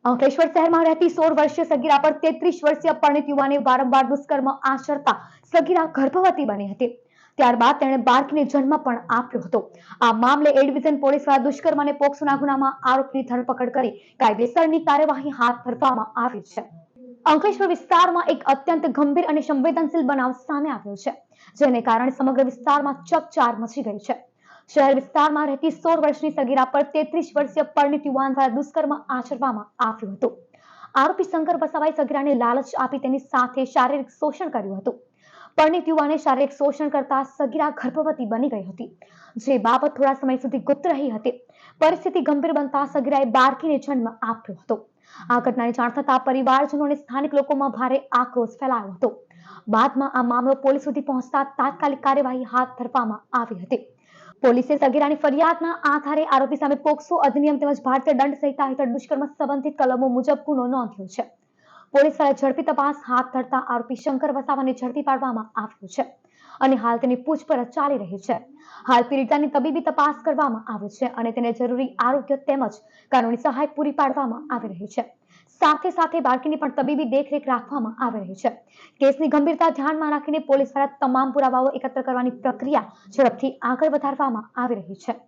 અંકલેશ્વર શહેરમાં રહેતી 16 વર્ષીય સગીરા પર 33 વર્ષીય પરિણીત યુવાને વારંવાર દુષ્કર્મ આચરતા સગીરા ગર્ભવતી બની હતી। ત્યારબાદ તેણે બાળકીને જન્મ પણ આપ્યો હતો। આ મામલે એ ડિવિઝન પોલીસ દ્વારા દુષ્કર્મ અને પોક્સોના ગુનામાં આરોપીની ધરપકડ કરી કાયદેસરની કાર્યવાહી હાથ ધરવામાં આવી છે। અંકલેશ્વર વિસ્તારમાં એક અત્યંત ગંભીર અને સંવેદનશીલ બનાવ સામે આવ્યો છે, જેને કારણે સમગ્ર વિસ્તારમાં ચકચાર મચી ગઈ છે। શહેર વિસ્તારમાં રહેતી 16 વર્ષની સગીરા પર 33 વર્ષીય પરિણીત યુવાન દ્વારા દુષ્કર્મ આચરવામાં આવ્યું હતું। આરોપી શંકર વસાવાએ સગીરાને લાલચ આપી તેની સાથે શારીરિક શોષણ કર્યું હતું। પરિણીત યુવાને શારીરિક શોષણ કરતા સગીરા ગર્ભવતી બની ગઈ હતી, જે બાબત થોડા સમય સુધી ગુપ્ત રહી હતી। પરિસ્થિતિ ગંભીર બનતા સગીરાએ બાળકીને જન્મ આપ્યો હતો। આ ઘટનાની જાણ થતા પરિવારજનો અને સ્થાનિક લોકોમાં ભારે આક્રોશ ફેલાયો હતો। બાદમાં આ મામલો પોલીસ સુધી પહોંચતા તાત્કાલિક કાર્યવાહી હાથ ધરવામાં આવી હતી। પોલીસે સગીરાની ફરિયાદના આધારે આરોપી સામે પોક્સો અધિનિયમ તેમજ ભારતીય દંડ સંહિતા હેઠળ દુષ્કર્મ સંબંધિત કલમો મુજબ ગુનો નોંધ્યો છે। પોલીસ દ્વારા ઝડપી તપાસ હાથ ધરતા આરોપી શંકર વસાવાને ઝડપી પાડવામાં આવ્યો છે અને હાલ તેની પૂછપરછ ચાલી રહી છે। હાલ પીડિતાની તબીબી તપાસ કરવામાં આવે છે અને તેને જરૂરી આરોગ્ય તેમજ કાનૂની સહાય પૂરી પાડવામાં આવી રહી છે। સાથે સાથે બાળકીની પણ તબીબી દેખરેખ રાખવામાં આવી રહી છે। કેસની ગંભીરતા ધ્યાનમાં રાખીને પોલીસ દ્વારા તમામ પુરાવાઓ એકત્ર કરવાની પ્રક્રિયા ઝડપથી આગળ વધારવામાં આવી રહી છે।